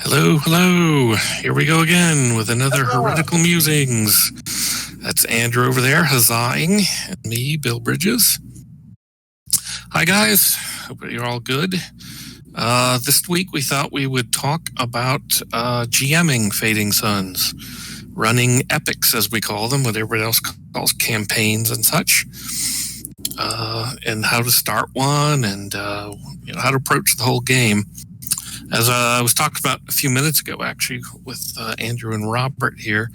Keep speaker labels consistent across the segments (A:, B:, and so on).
A: Hello, hello. Here we go again with another
B: Hello.
A: Heretical Musings. That's Andrew over there, huzzahing, and me, Bill Bridges. Hi, guys. Hope you're all good. This week we thought we would talk about GMing Fading Suns, running epics, as we call them, what everybody else calls campaigns and such, and how to start one and how to approach the whole game. As I was talking about a few minutes ago, actually, with Andrew and Robert here,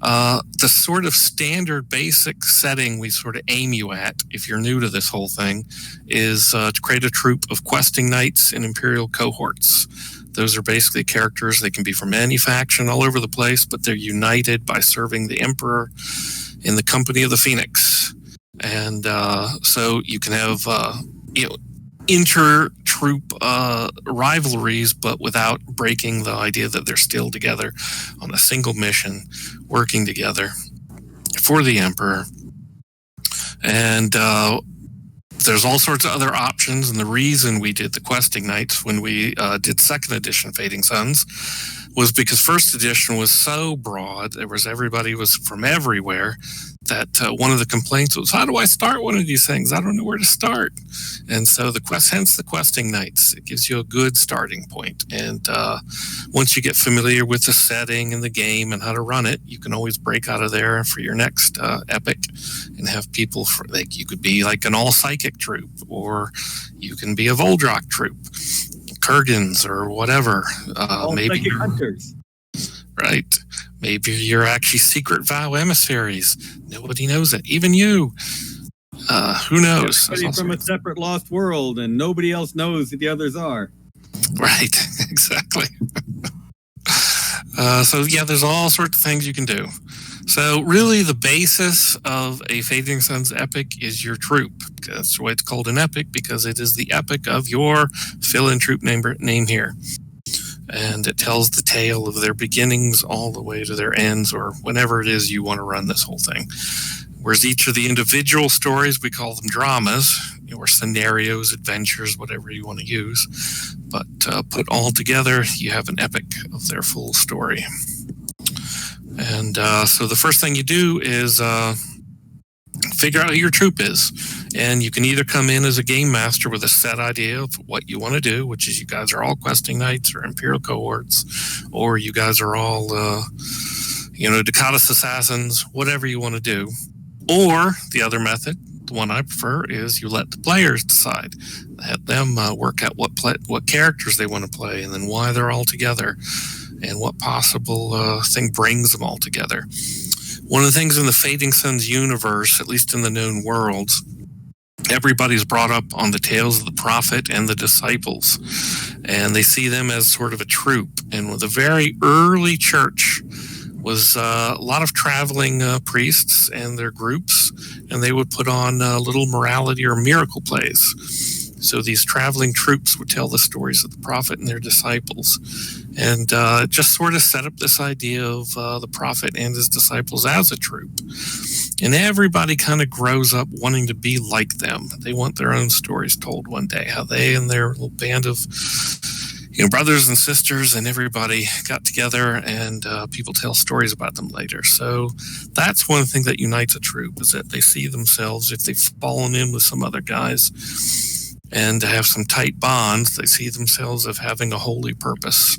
A: the sort of standard basic setting we sort of aim you at, if you're new to this whole thing, is to create a troop of questing knights and imperial cohorts. Those are basically characters. They can be from any faction all over the place, but they're united by serving the Emperor in the company of the Phoenix. And so you can have inter-troop rivalries, but without breaking the idea that they're still together on a single mission, working together for the Emperor. And there's all sorts of other options, and the reason we did the questing knights when we did second edition Fading Suns was because first edition was so broad. Everybody was from everywhere, that one of the complaints was, how do I start one of these things? I don't know where to start. And so hence the questing knights. It gives you a good starting point. And once you get familiar with the setting and the game and how to run it, you can always break out of there for your next epic and have people, you could be like an all-psychic troop, or you can be a Voldrak troop, Kurgans or whatever.
B: Maybe psychic hunters.
A: Right. Maybe you're actually secret vow emissaries. Nobody knows it. Even you. Who knows?
B: Everybody from a separate lost world, and nobody else knows who the others are.
A: Right. Exactly. So there's all sorts of things you can do. So really the basis of a Fading Suns epic is your troop. That's why it's called an epic, because it is the epic of your fill-in troop name here. And it tells the tale of their beginnings all the way to their ends, or whenever it is you want to run this whole thing. Whereas each of the individual stories, we call them dramas, or scenarios, adventures, whatever you want to use. But put all together, you have an epic of their full story. And so the first thing you do is figure out who your troop is. And you can either come in as a game master with a set idea of what you want to do, which is you guys are all questing knights or imperial cohorts, or you guys are all, Ducatus assassins, whatever you want to do. Or the other method, the one I prefer, is you let the players decide. Let them work out what characters they want to play, and then why they're all together, and what possible thing brings them all together. One of the things in the Fading Suns universe, at least in the known worlds, everybody's brought up on the tales of the prophet and the disciples, and they see them as sort of a troop. And with a very early church was a lot of traveling priests and their groups, and they would put on little morality or miracle plays. So these traveling troops would tell the stories of the prophet and their disciples. And just sort of set up this idea of the prophet and his disciples as a troop. And everybody kind of grows up wanting to be like them. They want their own stories told one day, how they and their little band of brothers and sisters and everybody got together, and people tell stories about them later. So that's one thing that unites a troop, is that they see themselves, if they've fallen in with some other guys and have some tight bonds, they see themselves as having a holy purpose.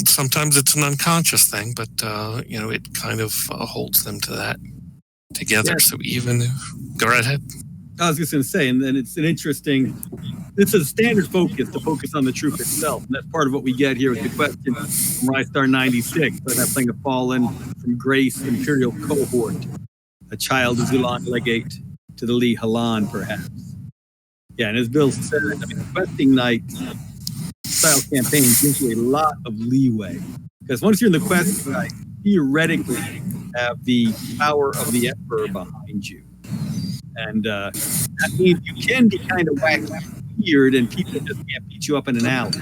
A: Sometimes it's an unconscious thing, but it kind of holds them to that together. Yeah. So go right ahead.
B: I was just going to say, and then it's it's a standard focus to focus on the troop itself. And that's part of what we get here with the question from Rystar 96, but I'm playing a fallen from Grace Imperial Cohort, a child of Zulan Legate to the Lee Halan, perhaps. Yeah, and as Bill said, the questing knight style campaign gives you a lot of leeway, because once you're in the quest knight, theoretically have the power of the Emperor behind you. And that means you can be kind of wacky, weird, and people just can't beat you up in an alley.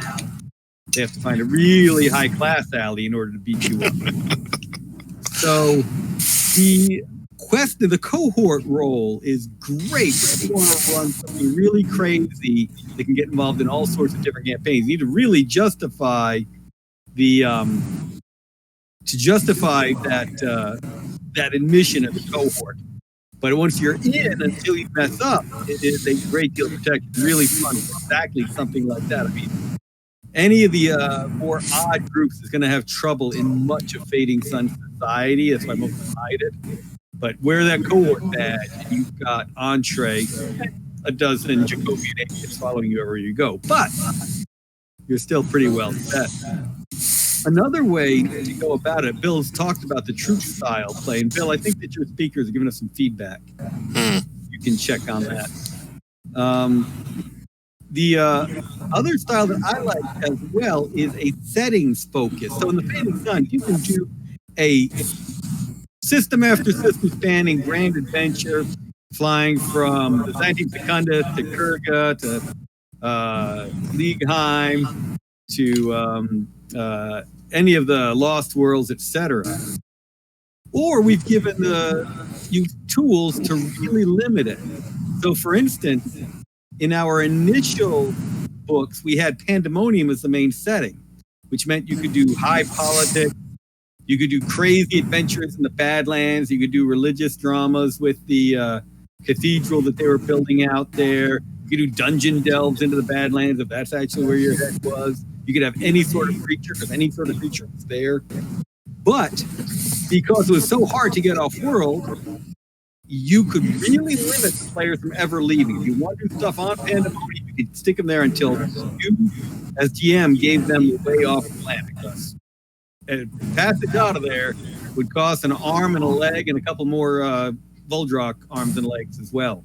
B: They have to find a really high-class alley in order to beat you up. So the the cohort role is great. If you want to run something really crazy that can get involved in all sorts of different campaigns. You need to really justify that admission of the cohort. But once you're in, until you mess up, it is a great deal of protection. Really fun for exactly something like that. I mean, any of the more odd groups is going to have trouble in much of Fading Sun society. That's why most of them hide it. But wear that cohort badge, and you've got entree, a dozen Jacobian agents following you wherever you go. But you're still pretty well set. Another way to go about it, Bill's talked about the troop style play. And Bill, I think that your speakers are giving us some feedback. You can check on that. The other style that I like as well is a settings focus. So in the Fading Sun, you can do a system after system spanning grand adventure, flying from the 19th Secunda to Kurga to Liegheim to any of the Lost Worlds, etc. Or we've given you tools to really limit it. So, for instance, in our initial books, we had Pandemonium as the main setting, which meant you could do high politics, you could do crazy adventures in the Badlands, you could do religious dramas with the cathedral that they were building out there, you could do dungeon delves into the Badlands if that's actually where your head was. You could have any sort of creature, because any sort of creature was there. But because it was so hard to get off-world, you could really limit the players from ever leaving. If you want to do stuff on Pandemonium, you could stick them there until you, as GM, gave them the way off the planet. Because passage out of there would cost an arm and a leg and a couple more Voldrock arms and legs as well.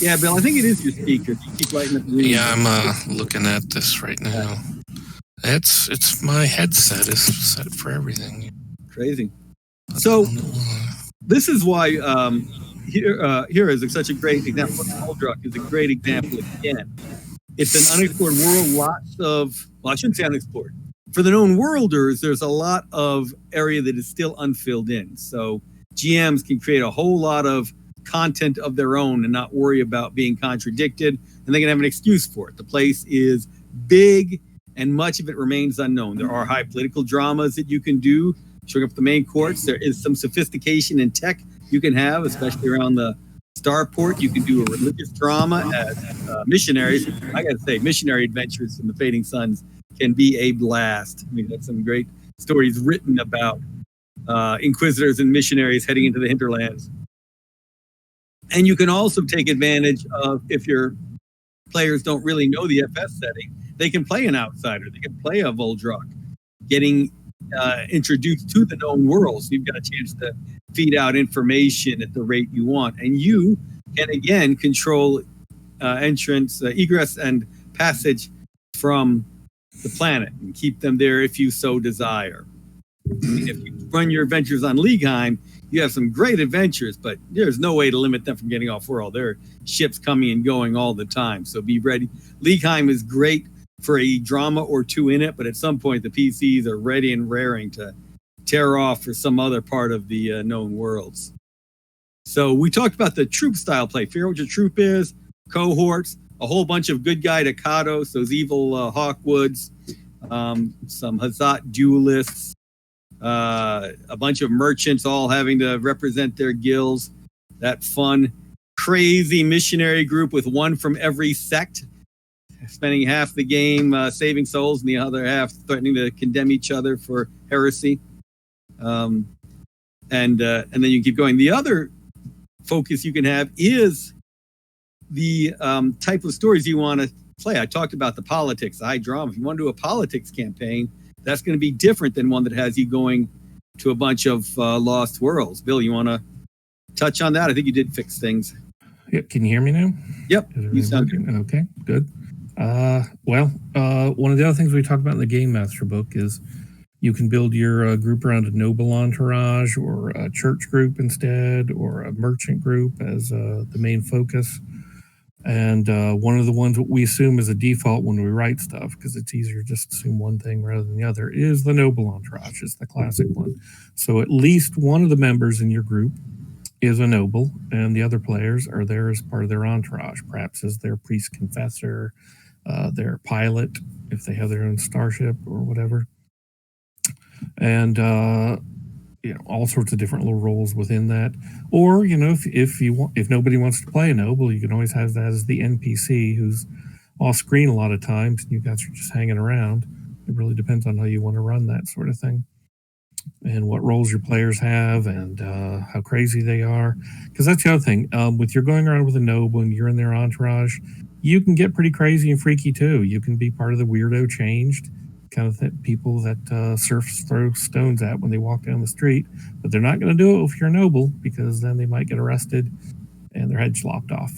B: Yeah, Bill, I think it is your speakers. You keep lighting up the room.
A: Yeah, I'm looking at this right now. It's my headset is set for everything.
B: Crazy. So this is why here is such a great example. Voldrock is a great example again. It's an unexplored world, lots of, well, I shouldn't say unexplored. For the known worlders, there's a lot of area that is still unfilled in. So GMs can create a whole lot of content of their own and not worry about being contradicted, and they can have an excuse for it. The place is big and much of it remains unknown. There are high political dramas that you can do, showing up the main courts. There is some sophistication in tech you can have, especially around the starport. You can do a religious drama as missionaries. I gotta say, missionary adventures in the Fading Suns can be a blast. I mean, that's some great stories written about inquisitors and missionaries heading into the hinterlands. And you can also take advantage of, if your players don't really know the FS setting, they can play an outsider. They can play a Voldrock, getting introduced to the known world. So you've got a chance to feed out information at the rate you want. And you can, again, control entrance, egress, and passage from the planet and keep them there if you so desire. If you run your adventures on Liegheim, you have some great adventures, but there's no way to limit them from getting off-world. There are ships coming and going all the time, so be ready. Liegheim is great for a drama or two in it, but at some point the PCs are ready and raring to tear off for some other part of the known worlds. So we talked about the troop-style play. Figure out what your troop is, cohorts, a whole bunch of good guy Dakados, those evil Hawkwoods, some Hazat duelists, a bunch of merchants all having to represent their guilds. That fun, crazy missionary group with one from every sect, spending half the game saving souls and the other half threatening to condemn each other for heresy. And then you keep going. The other focus you can have is the type of stories you want to play. I talked about the politics, the high drama. If you want to do a politics campaign, that's going to be different than one that has you going to a bunch of lost worlds. Bill, you want to touch on that? I think you did fix things.
A: Yeah, can you hear me now?
B: Yep, you sound good.
A: Okay, good. One of the other things we talked about in the Game Master book is you can build your group around a noble entourage or a church group instead, or a merchant group as the main focus. And one of the ones that we assume is a default when we write stuff, because it's easier just to assume one thing rather than the other, is the noble entourage. It's the classic one. So at least one of the members in your group is a noble, and the other players are there as part of their entourage, perhaps as their priest confessor, their pilot, if they have their own starship or whatever. And all sorts of different little roles within that. Or if nobody wants to play a noble, you can always have that as the NPC who's off screen a lot of times, and you guys are just hanging around. It really depends on how you want to run that sort of thing, and what roles your players have, and how crazy they are. Because that's the other thing. With you're going around with a noble and you're in their entourage, you can get pretty crazy and freaky too. You can be part of the weirdo changed kind of people that serfs throw stones at when they walk down the street, but they're not going to do it if you're a noble, because then they might get arrested and their heads lopped off.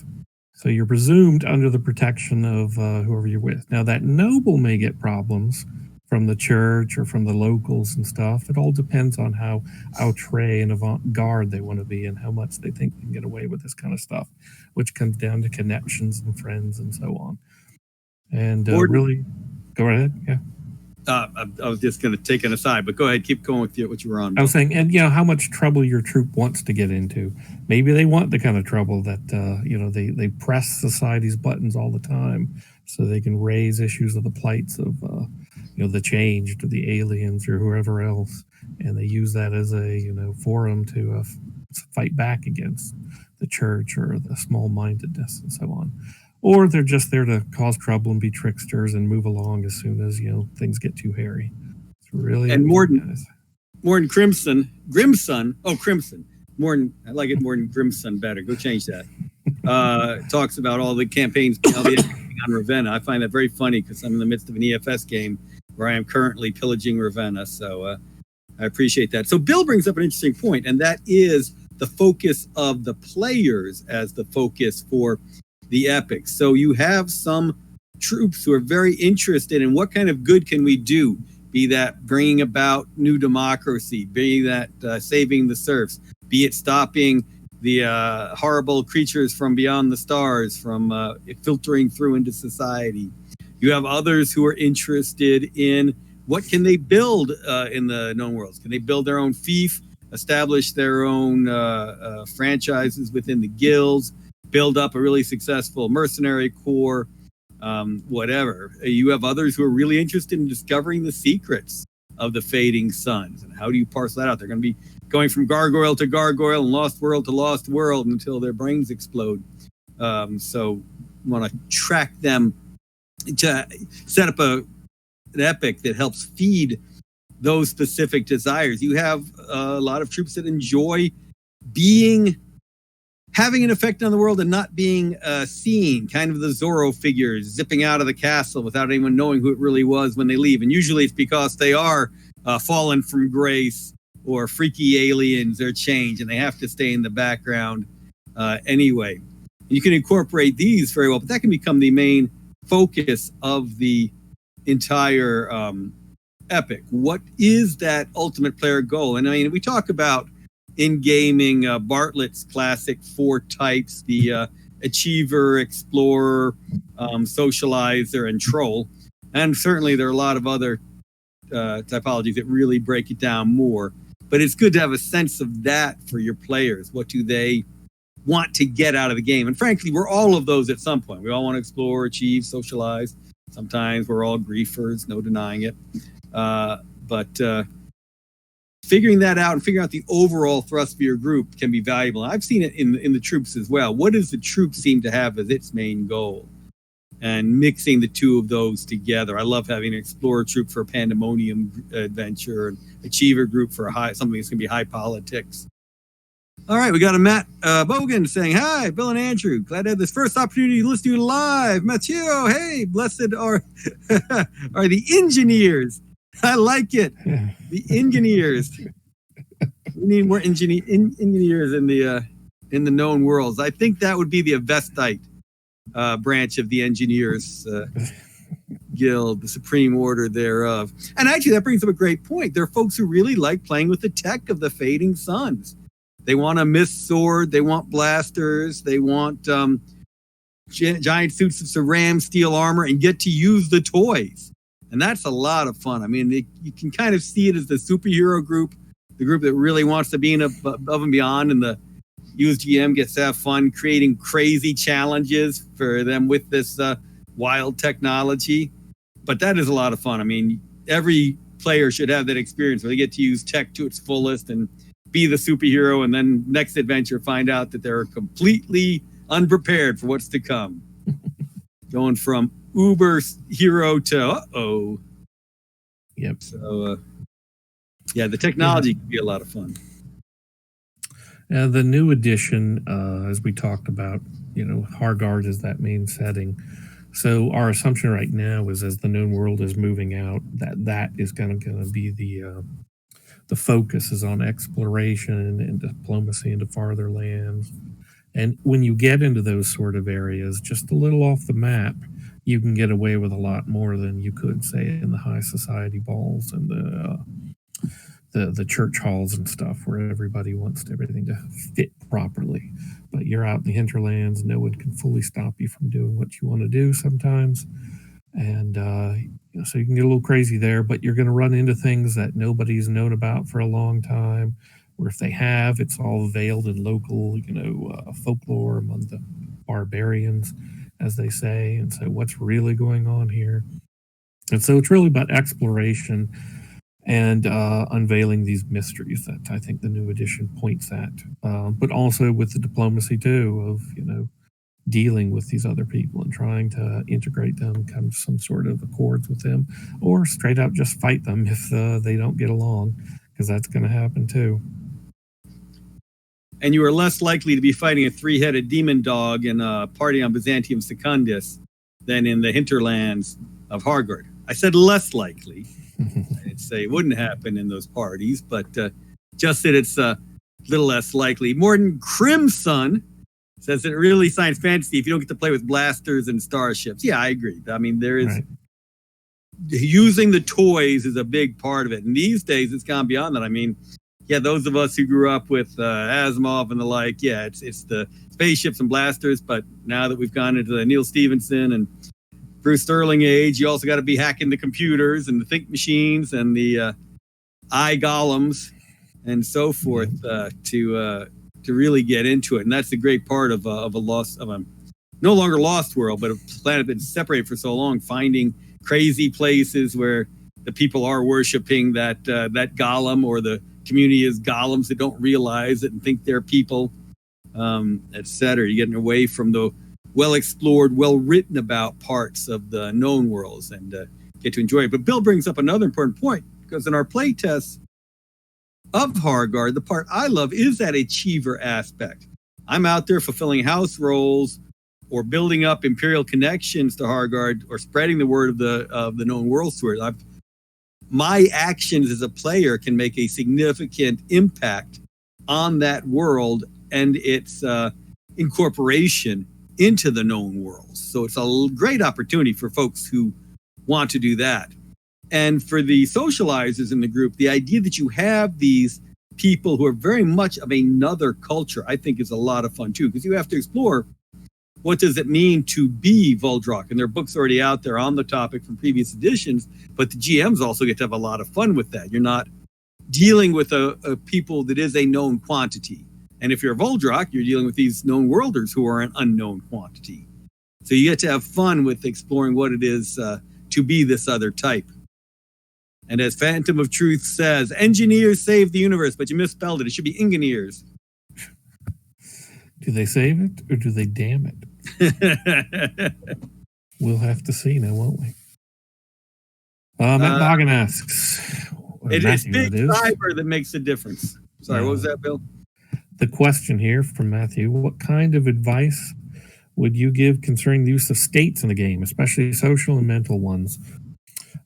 A: So you're presumed under the protection of whoever you're with. Now that noble may get problems from the church or from the locals and stuff. It all depends on how outre and avant-garde they want to be and how much they think they can get away with this kind of stuff, which comes down to connections and friends and so on. And really, go ahead. Yeah.
B: I was just going to take an aside, but go ahead, keep going with what you were on.
A: I was saying, and how much trouble your troop wants to get into. Maybe they want the kind of trouble that they press society's buttons all the time, so they can raise issues of the plights of the changed or the aliens or whoever else, and they use that as a forum to fight back against the church or the small-mindedness and so on. Or they're just there to cause trouble and be tricksters and move along as soon as things get too hairy. It's really
B: and Morton Crimson. Oh, Crimson. Morton, I like it more than Grimson better. Go change that. Talks about all the campaigns on Ravenna. I find that very funny because I'm in the midst of an EFS game where I am currently pillaging Ravenna. So I appreciate that. So Bill brings up an interesting point, and that is the focus of the players as the focus for the epic. So you have some troops who are very interested in what kind of good can we do, be that bringing about new democracy, be that saving the serfs, be it stopping the horrible creatures from beyond the stars from filtering through into society. You have others who are interested in what can they build in the known worlds. Can they build their own fief, establish their own franchises within the guilds, build up a really successful mercenary corps, whatever. You have others who are really interested in discovering the secrets of the fading suns. And how do you parse that out? They're going to be going from gargoyle to gargoyle and lost world to lost world until their brains explode. So you want to track them to set up an epic that helps feed those specific desires. You have a lot of troops that enjoy having an effect on the world and not being seen, kind of the Zorro figures zipping out of the castle without anyone knowing who it really was when they leave. And usually it's because they are fallen from grace or freaky aliens or change, and they have to stay in the background anyway. You can incorporate these very well, but that can become the main focus of the entire epic. What is that ultimate player goal? And I mean, we talk about in gaming, Bartlett's classic 4 types, the achiever, explorer, socializer, and troll. And certainly there are a lot of other typologies that really break it down more. But it's good to have a sense of that for your players. What do they want to get out of the game? And frankly, we're all of those at some point. We all want to explore, achieve, socialize. Sometimes we're all griefers, no denying it. But figuring that out and figuring out the overall thrust of your group can be valuable. I've seen it in the troops as well. What does the troop seem to have as its main goal? And mixing the two of those together. I love having an explorer troop for a pandemonium adventure, an achiever group for something that's going to be high politics. All right, we got a Matt Bogan saying, "Hi, Bill and Andrew. Glad to have this first opportunity to listen to you live. Mathieu, hey, blessed are the engineers. I like it. The engineers. We need more engineers in the known worlds. I think that would be the Avestite branch of the engineers guild, the supreme order thereof. And actually, that brings up a great point. There are folks who really like playing with the tech of the fading suns. They want a mist sword. They want blasters. They want giant suits of ram steel armor and get to use the toys. And that's a lot of fun. I mean, you can kind of see it as the superhero group, the group that really wants to be above and beyond, and the USGM gets to have fun creating crazy challenges for them with this wild technology. But that is a lot of fun. I mean, every player should have that experience where they get to use tech to its fullest and be the superhero, and then next adventure find out that they're completely unprepared for what's to come. Going from uber hero to
A: Yep.
B: So the technology can be a lot of fun.
A: The new edition, as we talked about, Hargard is that main setting. So our assumption right now is, as the known world is moving out, that is going to be the focus is on exploration and diplomacy into farther lands. And when you get into those sort of areas, just a little off the map, you can get away with a lot more than you could, say, in the high society balls and the church halls and stuff, where everybody wants everything to fit properly. But you're out in the hinterlands, no one can fully stop you from doing what you want to do sometimes. And so you can get a little crazy there, but you're going to run into things that nobody's known about for a long time, or if they have, it's all veiled in local, folklore among the barbarians, as they say. And so what's really going on here? And so it's really about exploration and unveiling these mysteries that I think the new edition points at, but also with the diplomacy too of dealing with these other people and trying to integrate them, come to some sort of accords with them, or straight out just fight them if they don't get along, because that's going to happen too.
B: And you are less likely to be fighting a 3-headed demon dog in a party on Byzantium Secundus than in the hinterlands of Hargard. I said less likely. I'd say it wouldn't happen in those parties, but just that it's a little less likely. Morton Crimson says it really science fantasy if you don't get to play with blasters and starships. Yeah, I agree. I mean, there is right. Using the toys is a big part of it. And these days it's gone beyond that. I mean, those of us who grew up with Asimov and the like, it's the spaceships and blasters. But now that we've gone into the Neil Stephenson and Bruce Sterling age, you also got to be hacking the computers and the think machines and the eye golems and so forth to really get into it. And that's the great part of a no longer lost world, but a planet that's separated for so long, finding crazy places where the people are worshiping that golem, or the community is golems that don't realize it and think they're people, etc. You're getting away from the well-explored, well-written about parts of the known worlds and get to enjoy it. But Bill brings up another important point, because in our play tests of Hargard, the part I love is that achiever aspect. I'm out there fulfilling house roles or building up imperial connections to Hargard or spreading the word of the known worlds to it. My actions as a player can make a significant impact on that world and its incorporation into the known worlds. So it's a great opportunity for folks who want to do that. And for the socializers in the group, the idea that you have these people who are very much of another culture, I think is a lot of fun too, because you have to explore what does it mean to be Vuldrock. And there are books already out there on the topic from previous editions, but the GMs also get to have a lot of fun with that. You're not dealing with a people that is a known quantity. And if you're a Vuldrock, you're dealing with these known worlders who are an unknown quantity. So you get to have fun with exploring what it is to be this other type. And as Phantom of Truth says, engineers save the universe, but you misspelled it. It should be engineers.
A: Do they save it or do they damn it? We'll have to see now, won't we? Matt Bogan asks.
B: It's big cyber that makes a difference. Sorry, what was that, Bill?
A: The question here from Matthew, what kind of advice would you give concerning the use of states in the game, especially social and mental ones?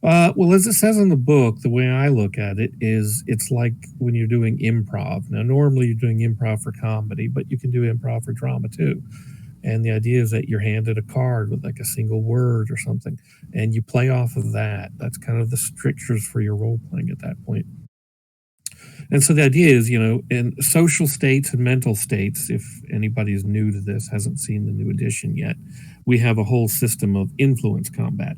A: Well, as it says in the book, the way I look at it is it's like when you're doing improv. Now, normally you're doing improv for comedy, but you can do improv for drama too. And the idea is that you're handed a card with like a single word or something, and you play off of that. That's kind of the strictures for your role playing at that point. And so the idea is, in social states and mental states, if anybody's new to this, hasn't seen the new edition yet, we have a whole system of influence combat.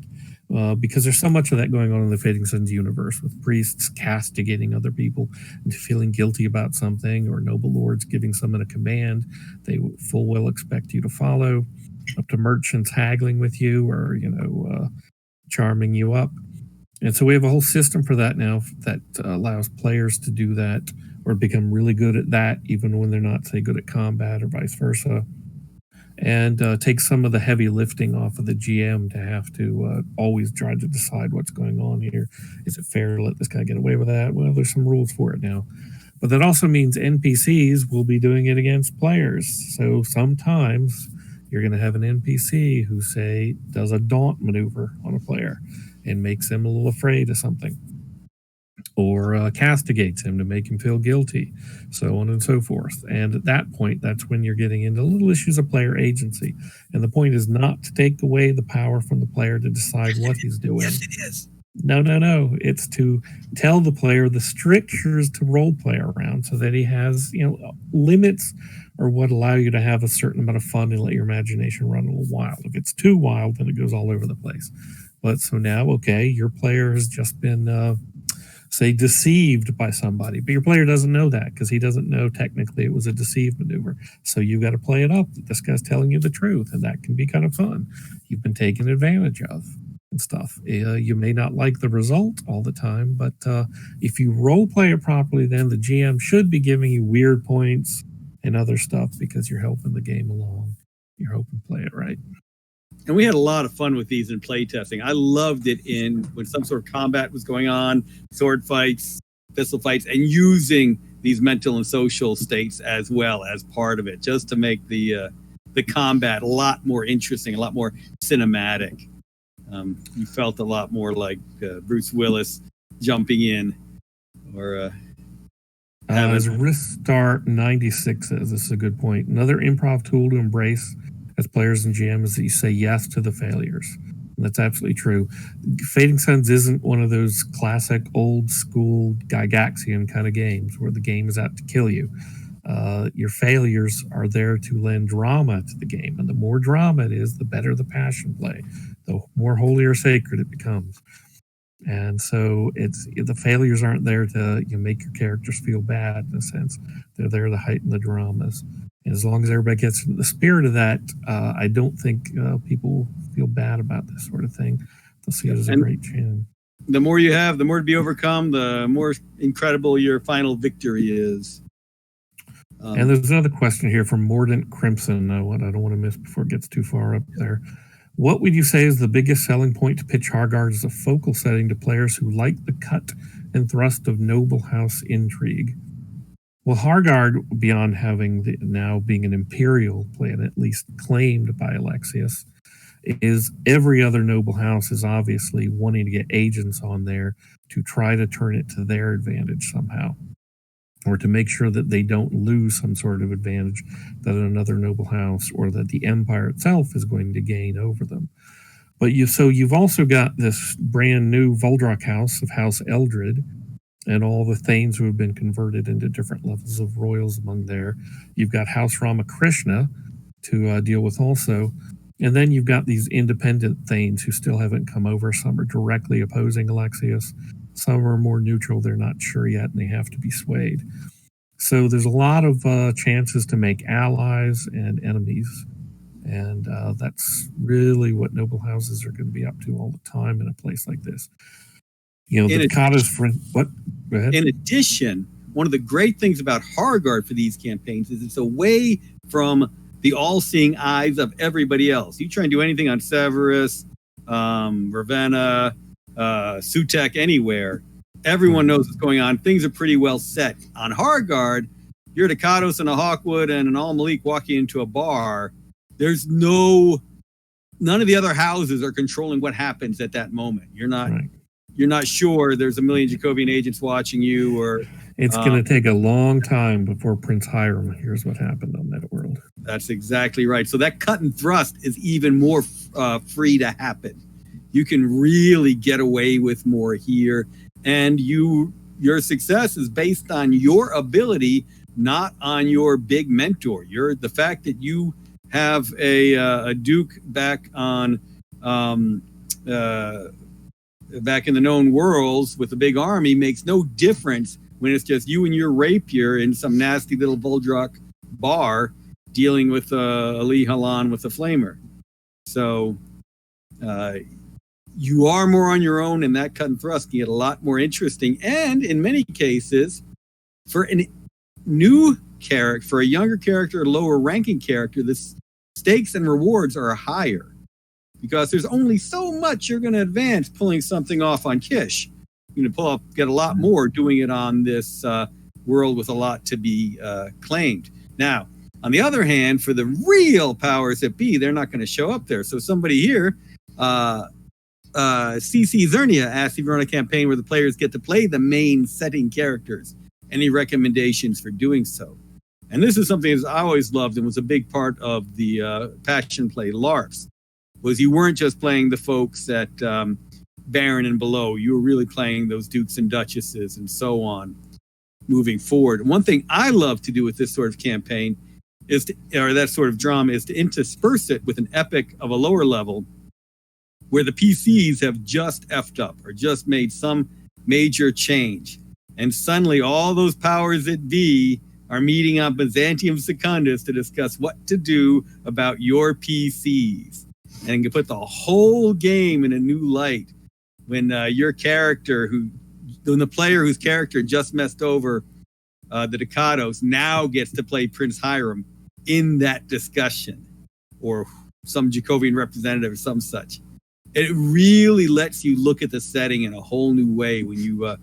A: Because there's so much of that going on in the Fading Suns universe, with priests castigating other people into feeling guilty about something, or noble lords giving someone a command they full well expect you to follow, up to merchants haggling with you, or charming you up. And so we have a whole system for that now that allows players to do that or become really good at that, even when they're not, say, good at combat or vice versa. And take some of the heavy lifting off of the GM to have to always try to decide what's going on here. Is it fair to let this guy get away with that? Well, there's some rules for it now. But that also means NPCs will be doing it against players. So sometimes you're going to have an NPC who, say, does a daunt maneuver on a player and makes them a little afraid of something, or castigates him to make him feel guilty, so on and so forth. And at that point, that's when you're getting into little issues of player agency. And the point is not to take away the power from the player to decide what he's doing.
B: Yes, it is.
A: No. It's to tell the player the strictures to role play around, so that he has, limits, or what allow you to have a certain amount of fun and let your imagination run a little wild. If it's too wild, then it goes all over the place. But so now, okay, your player has just been, say, deceived by somebody, but your player doesn't know that, because he doesn't know technically it was a deceive maneuver. So you've got to play it up that this guy's telling you the truth, and that can be kind of fun. You've been taken advantage of and stuff. You may not like the result all the time, but if you role play it properly, then the GM should be giving you weird points and other stuff, because you're helping the game along. You're hoping to play it right.
B: And we had a lot of fun with these in playtesting. I loved it when some sort of combat was going on, sword fights, pistol fights, and using these mental and social states as well as part of it, just to make the combat a lot more interesting, a lot more cinematic. You felt a lot more like Bruce Willis jumping in, or
A: as Ristar 96 says, this is a good point. Another improv tool to embrace as players and GMs is that you say yes to the failures. And that's absolutely true. Fading Suns isn't one of those classic old school Gygaxian kind of games where the game is out to kill you. Your failures are there to lend drama to the game. And the more drama it is, the better the passion play, the more holy or sacred it becomes. And so the failures aren't there to make your characters feel bad, in a sense. They're there to heighten the dramas. And as long as everybody gets into the spirit of that, I don't think people feel bad about this sort of thing. They'll see it as a great chance.
B: The more you have, the more to be overcome, the more incredible your final victory is.
A: And there's another question here from Mordant Crimson. I don't want to miss before it gets too far up there. What would you say is the biggest selling point to pitch Hargard as a focal setting to players who like the cut and thrust of noble house intrigue? Well, Hargard, beyond having now being an imperial planet, at least claimed by Alexius, is every other noble house is obviously wanting to get agents on there to try to turn it to their advantage somehow, or to make sure that they don't lose some sort of advantage that another noble house or that the empire itself is going to gain over them. But you've also got this brand new Voldrak house of House Eldred, and all the Thanes who have been converted into different levels of royals among there. You've got House Ramakrishna to deal with also. And then you've got these independent Thanes who still haven't come over. Some are directly opposing Alexius. Some are more neutral. They're not sure yet, and they have to be swayed. So there's a lot of chances to make allies and enemies. And that's really what noble houses are going to be up to all the time in a place like this. The Kata's friend. What? Go ahead.
B: In addition, one of the great things about Hargard for these campaigns is it's away from the all-seeing eyes of everybody else. You try and do anything on Severus, Ravenna, Sutek, anywhere, everyone knows what's going on. Things are pretty well set. On Hargard, you're at a Kados and a Hawkwood and an Al-Malik walking into a bar. There's none of the other houses are controlling what happens at that moment. You're not sure there's a million Jacobian agents watching you, or
A: it's going to take a long time before Prince Hiram hears what happened on that world.
B: That's exactly right. So that cut and thrust is even more free to happen. You can really get away with more here, and you your success is based on your ability, not on your big mentor. The fact that you have a Duke back on back in the known worlds with a big army makes no difference when it's just you and your rapier in some nasty little Voldrak bar dealing with Ali Halan with a flamer. So you are more on your own, and that cut and thrust can get a lot more interesting. And in many cases, for a new character, for a younger character, a lower ranking character, the stakes and rewards are higher because there's only so much you're going to advance pulling something off on Kish. You're going to get a lot more doing it on this world with a lot to be claimed. Now, on the other hand, for the real powers that be, they're not going to show up there. So somebody here, CC Zernia asked if you're on a campaign where the players get to play the main setting characters. Any recommendations for doing so? And this is something that I always loved and was a big part of the Passion Play LARPs, was you weren't just playing the folks at Baron and below. You were really playing those dukes and duchesses and so on moving forward. One thing I love to do with this sort of campaign or that sort of drama is to intersperse it with an epic of a lower level where the PCs have just effed up or just made some major change. And suddenly all those powers that be are meeting on Byzantium Secundus to discuss what to do about your PCs. And can put the whole game in a new light when your character, when the player whose character just messed over the Ducados now gets to play Prince Hiram in that discussion, or some Jacobian representative or some such. It really lets you look at the setting in a whole new way when you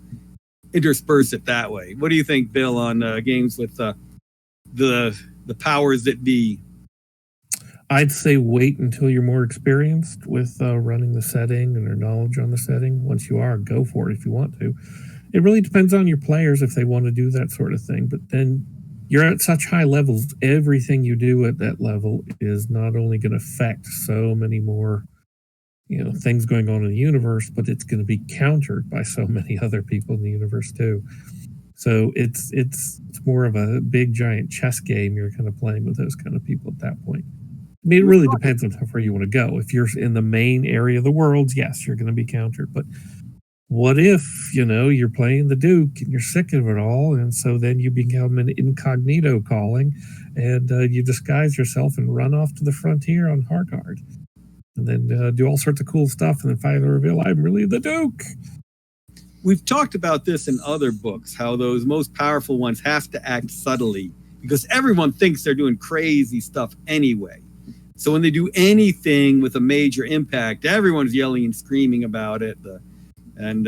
B: intersperse it that way. What do you think, Bill, on games with the powers that be?
C: I'd say wait until you're more experienced with running the setting and your knowledge on the setting. Once you are, go for it if you want to. It really depends on your players if they want to do that sort of thing. But then you're at such high levels, everything you do at that level is not only going to affect so many more things going on in the universe, but it's going to be countered by so many other people in the universe too. So it's more of a big giant chess game you're kind of playing with those kind of people at that point. I mean, it really depends on how far you want to go. If you're in the main area of the world, yes, you're going to be countered. But what if, you're playing the Duke and you're sick of it all, and so then you become an incognito calling, and you disguise yourself and run off to the frontier on Hargard, and then do all sorts of cool stuff, and then finally reveal I'm really the Duke.
B: We've talked about this in other books, how those most powerful ones have to act subtly because everyone thinks they're doing crazy stuff anyway. So when they do anything with a major impact, everyone's yelling and screaming about it. And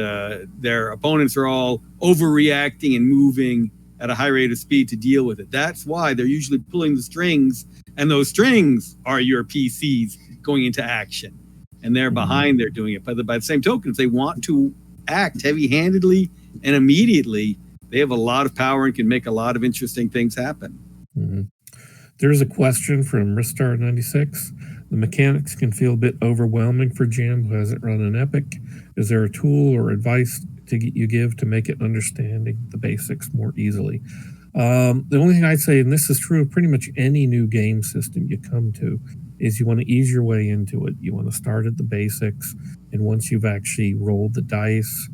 B: their opponents are all overreacting and moving at a high rate of speed to deal with it. That's why they're usually pulling the strings, and those strings are your PCs going into action. And they're behind, they're doing it. By the same token, if they want to act heavy-handedly and immediately, they have a lot of power and can make a lot of interesting things happen.
C: Mm-hmm. There's a question from Ristar96. The mechanics can feel a bit overwhelming for Jam who hasn't run an epic. Is there a tool or advice you give to make it understanding the basics more easily? The only thing I'd say, and this is true of pretty much any new game system you come to, is you want to ease your way into it. You want to start at the basics, and once you've actually rolled the dice,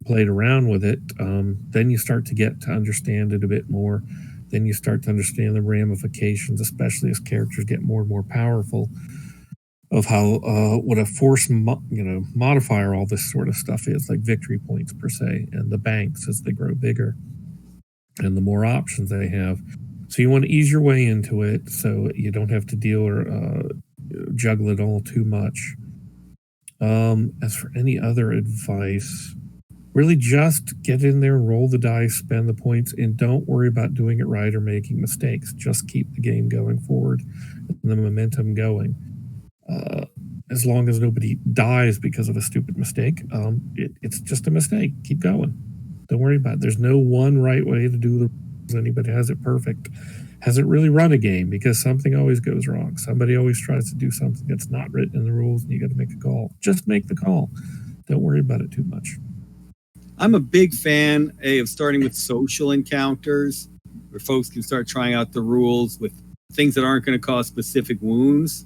C: played around with it, then you start to get to understand it a bit more. Then you start to understand the ramifications, especially as characters get more and more powerful, of how what a force modifier all this sort of stuff is, like victory points per se, and the banks as they grow bigger, and the more options they have. So you want to ease your way into it, so you don't have to deal or juggle it all too much. As for any other advice, really just get in there, roll the dice, spend the points, and don't worry about doing it right or making mistakes. Just keep the game going forward and the momentum going. As long as nobody dies because of a stupid mistake, it's just a mistake. Keep going. Don't worry about it. There's no one right way to do the rules. Anybody has it perfect hasn't really run a game, because something always goes wrong. Somebody always tries to do something that's not written in the rules, and you got to make a call. Just make the call. Don't worry about it too much.
B: I'm a big fan of starting with social encounters where folks can start trying out the rules with things that aren't going to cause specific wounds.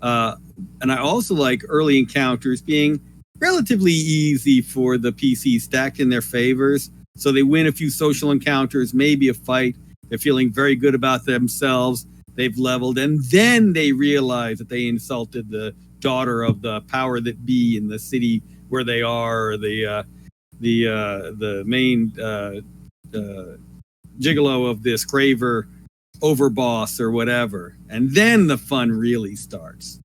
B: And I also like early encounters being relatively easy for the PC, stacked in their favors. So they win a few social encounters, maybe a fight. They're feeling very good about themselves. They've leveled, and then they realize that they insulted the daughter of the power that be in the city where they are, or the main gigolo of this Graver overboss or whatever. And then the fun really starts.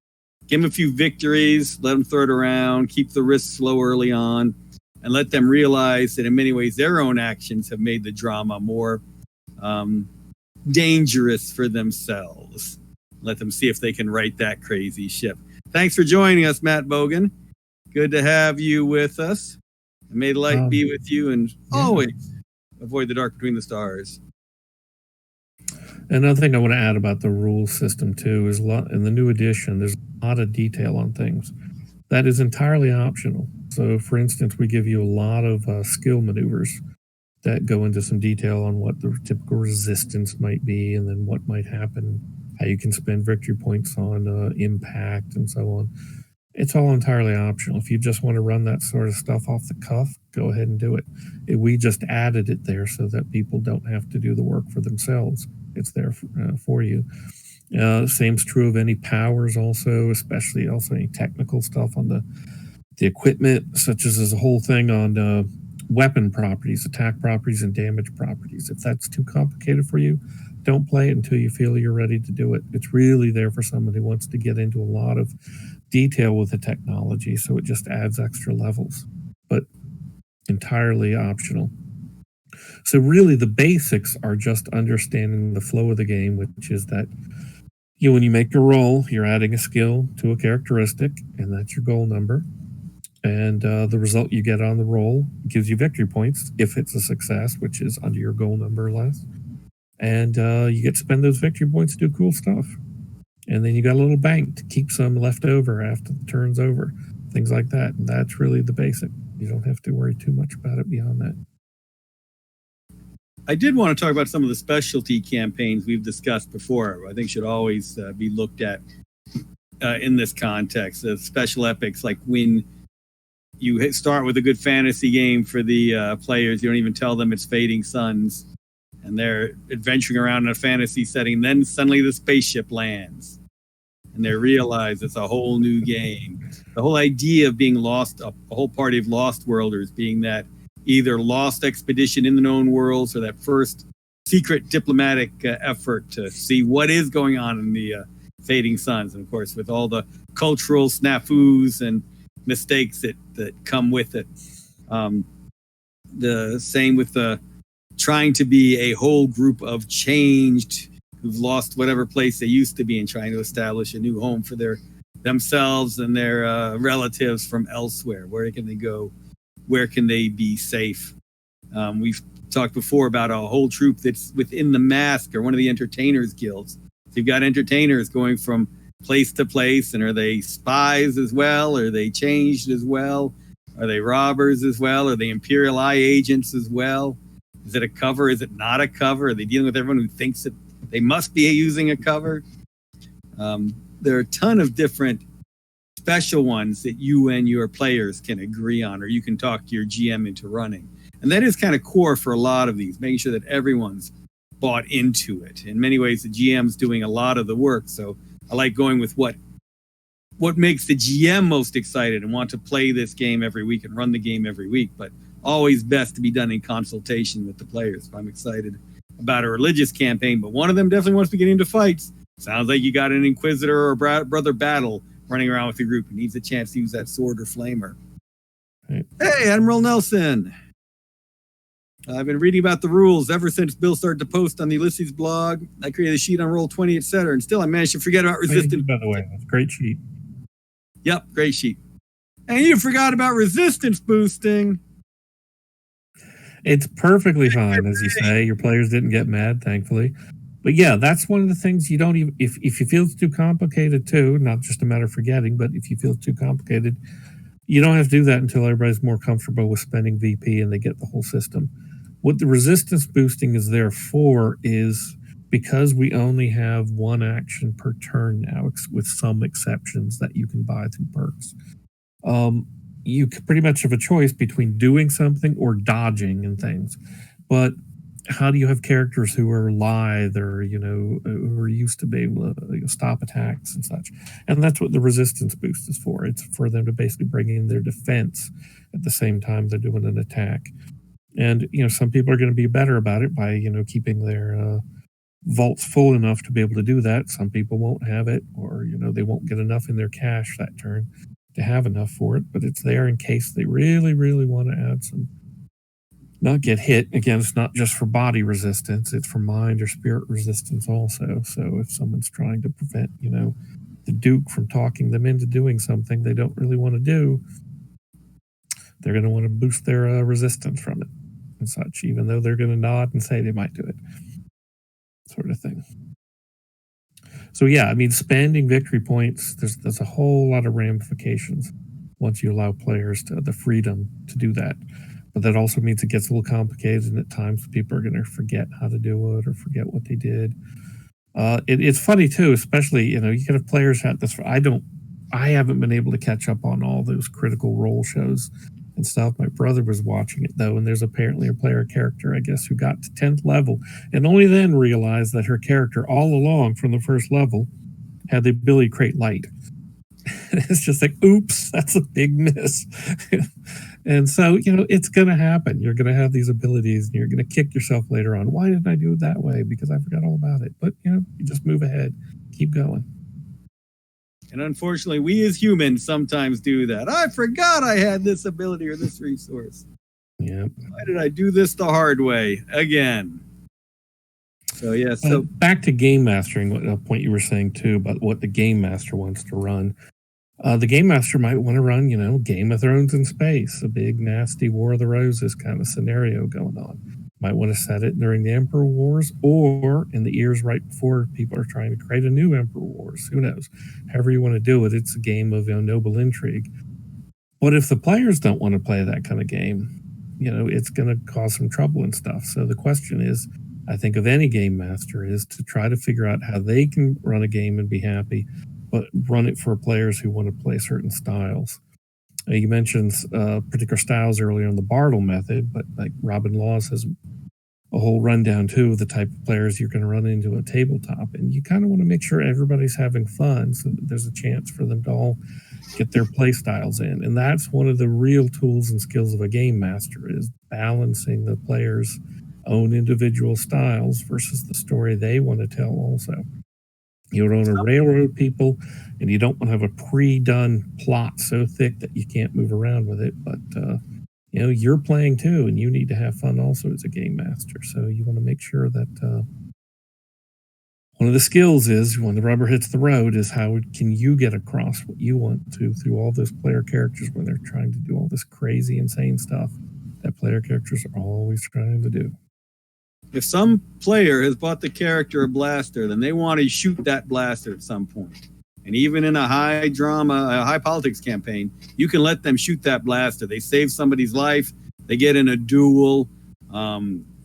B: Give them a few victories, let them throw it around, keep the risks low early on, and let them realize that in many ways their own actions have made the drama more dangerous for themselves. Let them see if they can right that crazy ship. Thanks for joining us, Matt Bogan. Good to have you with us. And may the light be with you, and always avoid the dark between the stars.
C: Another thing I want to add about the rule system too is in the new edition, there's a lot of detail on things that is entirely optional. So, for instance, we give you a lot of skill maneuvers that go into some detail on what the typical resistance might be, and then what might happen, how you can spend victory points on impact, and so on. It's all entirely optional. If you just want to run that sort of stuff off the cuff, go ahead and do it. We just added it there so that people don't have to do the work for themselves. It's there for you. Same's true of any powers also, especially also any technical stuff on the equipment, such as there's a whole thing on weapon properties, attack properties, and damage properties. If that's too complicated for you, don't play it until you feel you're ready to do it. It's really there for someone who wants to get into a lot of detail with the technology, so it just adds extra levels, but entirely optional. So really the basics are just understanding the flow of the game, which is that when you make your roll, you're adding a skill to a characteristic, and that's your goal number. And the result you get on the roll gives you victory points if it's a success, which is under your goal number or less. And you get to spend those victory points to do cool stuff. And then you got a little bank to keep some left over after the turn's over, things like that. And that's really the basic. You don't have to worry too much about it beyond that.
B: I did want to talk about some of the specialty campaigns we've discussed before. I think should always be looked at in this context. The special epics, like when you start with a good fantasy game for the players, you don't even tell them it's Fading Suns, and they're adventuring around in a fantasy setting. Then suddenly the spaceship lands, and they realize it's a whole new game. The whole idea of being lost, a whole party of lost worlders, being that either lost expedition in the known worlds or that first secret diplomatic effort to see what is going on in the Fading Suns. And of course, with all the cultural snafus and mistakes that come with it. The same with the trying to be a whole group of changed who've lost whatever place they used to be and trying to establish a new home for themselves and their relatives from elsewhere. Where can they go? Where can they be safe? We've talked before about a whole troop that's within the Mask or one of the entertainers guilds. So you've got entertainers going from place to place, and are they spies as well? Are they changed as well? Are they robbers as well? Are they Imperial Eye agents as well? Is it a cover? Is it not a cover? Are they dealing with everyone who thinks that they must be using a cover? There are a ton of different special ones that you and your players can agree on, or you can talk to your GM into running. And that is kind of core for a lot of these, making sure that everyone's bought into it. In many ways, the GM's doing a lot of the work. So I like going with what makes the GM most excited and want to play this game every week and run the game every week, but always best to be done in consultation with the players. I'm excited about a religious campaign, but one of them definitely wants to get into fights. Sounds like you got an Inquisitor or Brother Battle running around with the group and needs a chance to use that sword or flamer.
C: Right.
B: Hey, Admiral Nelson. I've been reading about the rules ever since Bill started to post on the Ulysses blog. I created a sheet on Roll20, etc., and still I managed to forget about resistance.
C: By the way, that's a great sheet.
B: Yep, great sheet. And you forgot about resistance boosting.
C: It's perfectly fine, as you say. Your players didn't get mad, thankfully. But yeah, that's one of the things you don't even, if you feel it's too complicated too, not just a matter of forgetting, but if you feel it's too complicated, You don't have to do that until everybody's more comfortable with spending VP and they get the whole system. What the resistance boosting is there for is because we only have one action per turn now, with some exceptions that you can buy through perks. You pretty much have a choice between doing something or dodging and things. But how do you have characters who are lithe or, who are used to be able to stop attacks and such? And that's what the resistance boost is for. It's for them to basically bring in their defense at the same time they're doing an attack. And, some people are going to be better about it by, keeping their vaults full enough to be able to do that. Some people won't have it, or, they won't get enough in their cash that turn to have enough for it. But it's there in case they really, really want to add some. Not get hit. Again, it's not just for body resistance, it's for mind or spirit resistance also. So if someone's trying to prevent, the Duke from talking them into doing something they don't really want to do, they're going to want to boost their resistance from it and such, even though they're going to nod and say they might do it, sort of thing. So yeah, spending victory points, there's a whole lot of ramifications once you allow players the freedom to do that. But that also means it gets a little complicated, and at times people are going to forget how to do it or forget what they did. It's funny too, especially you can have players at this. I haven't been able to catch up on all those Critical Role shows and stuff. My brother was watching it though, and there's apparently a player character, I guess, who got to 10th level and only then realized that her character all along from the first level had the ability to create light. It's just like, oops, that's a big miss. And so, it's going to happen. You're going to have these abilities and you're going to kick yourself later on. Why didn't I do it that way? Because I forgot all about it. But, you just move ahead, keep going.
B: And unfortunately, we as humans sometimes do that. I forgot I had this ability or this resource.
C: Yeah.
B: Why did I do this the hard way again? So, yeah. So
C: back to game mastering, what a point you were saying too about what the game master wants to run. The game master might want to run, Game of Thrones in space, a big, nasty War of the Roses kind of scenario going on. Might want to set it during the Emperor Wars or in the years right before people are trying to create a new Emperor Wars. Who knows? However you want to do it, it's a game of noble intrigue. But if the players don't want to play that kind of game, it's going to cause some trouble and stuff. So the question is, I think of any game master, is to try to figure out how they can run a game and be happy, but run it for players who want to play certain styles. You mentioned particular styles earlier in the Bartle method, but like Robin Laws has a whole rundown too of the type of players you're going to run into a tabletop, and you kind of want to make sure everybody's having fun so that there's a chance for them to all get their play styles in. And that's one of the real tools and skills of a game master, is balancing the players' own individual styles versus the story they want to tell also. You don't want to railroad people, and you don't want to have a pre-done plot so thick that you can't move around with it. But, you're playing too, and you need to have fun also as a game master. So you want to make sure that one of the skills is, when the rubber hits the road, is how can you get across what you want to through all those player characters when they're trying to do all this crazy, insane stuff that player characters are always trying to do.
B: If some player has bought the character a blaster, then they want to shoot that blaster at some point. And even in a high drama, a high politics campaign, you can let them shoot that blaster. They save somebody's life. They get in a duel.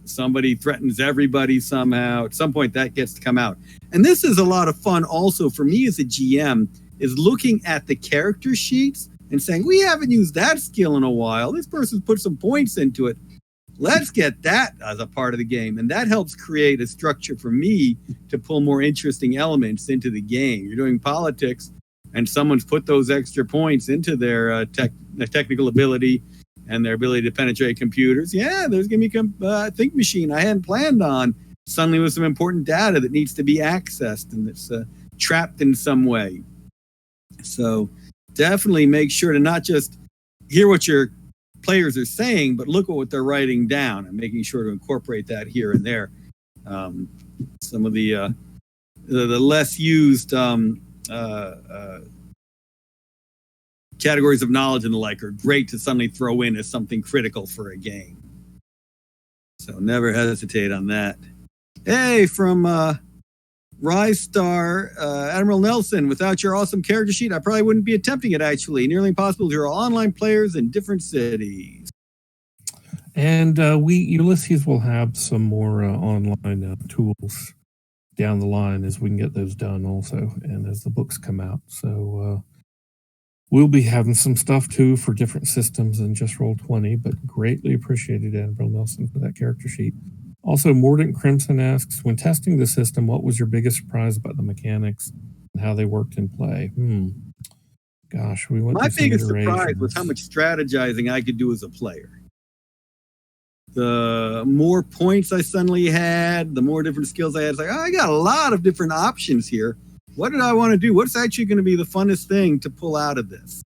B: Somebody threatens everybody somehow. At some point, that gets to come out. And this is a lot of fun also for me as a GM, is looking at the character sheets and saying, we haven't used that skill in a while. This person's put some points into it. Let's get that as a part of the game. And that helps create a structure for me to pull more interesting elements into the game. You're doing politics, and someone's put those extra points into their technical ability and their ability to penetrate computers. Yeah, there's going to be a think machine I hadn't planned on, suddenly with some important data that needs to be accessed and that's trapped in some way. So definitely make sure to not just hear what your players are saying, but look at what they're writing down and making sure to incorporate that here and there. Some of the less used categories of knowledge and the like are great to suddenly throw in as something critical for a game. So never hesitate on that. Hey, from Rise Star, Admiral Nelson, without your awesome character sheet, I probably wouldn't be attempting it, actually. Nearly impossible to draw online players in different cities.
C: And Ulysses will have some more online tools down the line as we can get those done also, and as the books come out. So we'll be having some stuff too for different systems than just Roll20, but greatly appreciated Admiral Nelson for that character sheet. Also, Mordant Crimson asks, when testing the system, what was your biggest surprise about the mechanics and how they worked in play? Gosh, we went
B: My
C: through some
B: biggest surprise
C: iterations.
B: was how much strategizing I could do as a player. The more points I suddenly had, the more different skills I had. It's like, I got a lot of different options here. What did I want to do? What's actually going to be the funnest thing to pull out of this?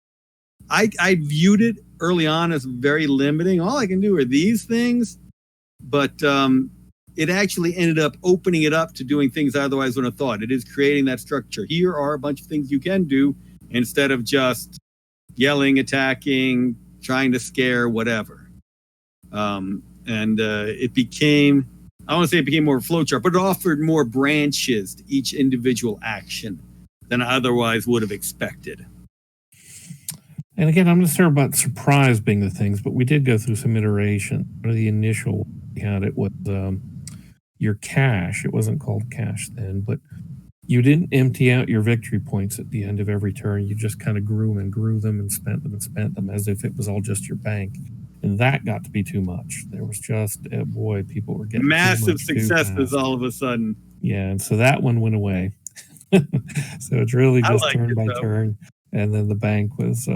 B: I viewed it early on as very limiting. All I can do are these things. But it actually ended up opening it up to doing things I otherwise wouldn't have thought. It is creating that structure. Here are a bunch of things you can do instead of just yelling, attacking, trying to scare, whatever. It became, I want to say it became more flowchart, but it offered more branches to each individual action than I otherwise would have expected.
C: And again, I'm not sure about surprise being the things, but we did go through some iteration. The initial we had it was your cash. It wasn't called cash then, but you didn't empty out your victory points at the end of every turn. You just kind of grew them and spent them as if it was all just your bank. And that got to be too much. There was just, boy, people were getting
B: massive successes all of a sudden.
C: Yeah, and so that one went away. So it's really just turn by turn. And then the bank was,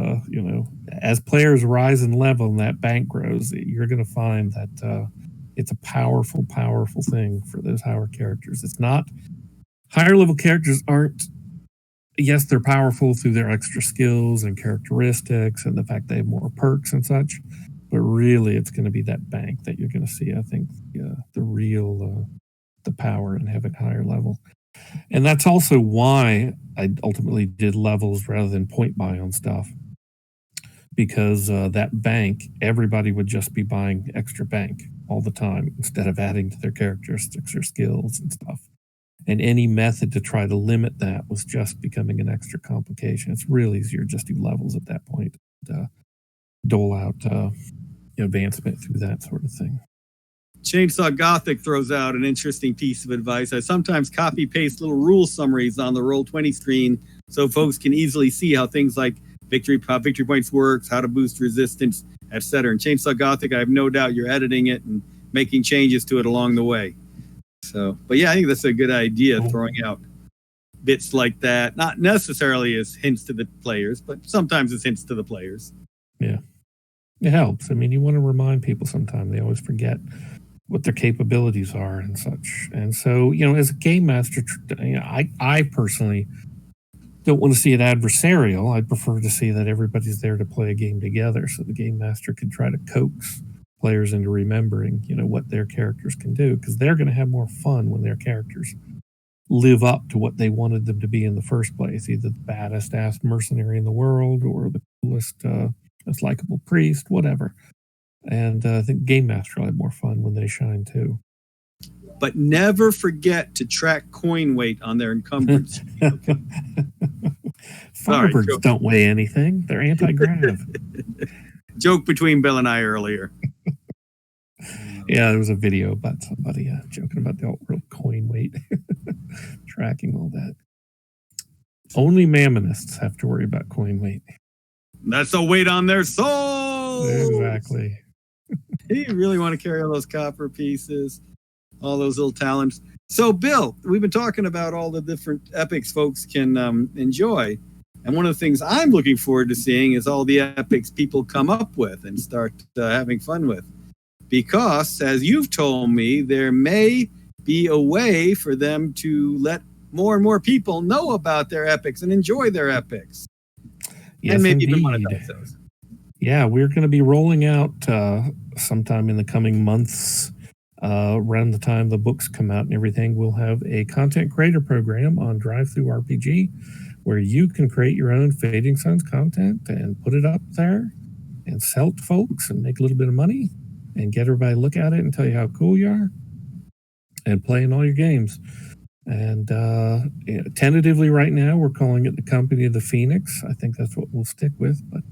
C: as players rise in level and that bank grows, you're going to find that it's a powerful, powerful thing for those higher characters. It's not, higher level characters aren't, yes, they're powerful through their extra skills and characteristics and the fact they have more perks and such, but really it's going to be that bank that you're going to see, I think, the real, the power in having higher level. And that's also why I ultimately did levels rather than point buy on stuff. Because that bank, everybody would just be buying extra bank all the time instead of adding to their characteristics or skills and stuff. And any method to try to limit that was just becoming an extra complication. It's really easier just to do levels at that point, dole out advancement through that sort of thing.
B: Chainsaw Gothic throws out an interesting piece of advice. I sometimes copy-paste little rule summaries on the Roll20 screen so folks can easily see how things like victory points works, how to boost resistance, etc. And Chainsaw Gothic, I have no doubt you're editing it and making changes to it along the way. So, but yeah, I think that's a good idea, throwing out bits like that, not necessarily as hints to the players, but sometimes as hints to the players.
C: Yeah, it helps. I mean, you want to remind people sometimes. They always forget what their capabilities are and such. And so, as a game master, I personally don't want to see it adversarial. I'd prefer to see that everybody's there to play a game together so the game master can try to coax players into remembering, what their characters can do, because they're going to have more fun when their characters live up to what they wanted them to be in the first place, either the baddest ass mercenary in the world or the coolest, most likable priest, whatever. And I think Game Master will have more fun when they shine too.
B: But never forget to track coin weight on their encumbrance.
C: Firebirds don't weigh anything. They're anti-grav.
B: Joke between Bill and I earlier.
C: Yeah, there was a video about somebody joking about the alt-world coin weight. Tracking all that. Only mammonists have to worry about coin weight.
B: That's a weight on their soul.
C: Exactly.
B: You really want to carry all those copper pieces, all those little talents. So, Bill, we've been talking about all the different epics folks can enjoy. And one of the things I'm looking forward to seeing is all the epics people come up with and start having fun with. Because, as you've told me, there may be a way for them to let more and more people know about their epics and enjoy their epics.
C: Yes,
B: and maybe
C: indeed.
B: even monetize those.
C: Yeah, we're going to be rolling out sometime in the coming months, around the time the books come out and everything. We'll have a content creator program on DriveThruRPG where you can create your own Fading Suns content and put it up there and sell it to folks and make a little bit of money and get everybody to look at it and tell you how cool you are and play in all your games. And tentatively right now, we're calling it the Company of the Phoenix. I think that's what we'll stick with. But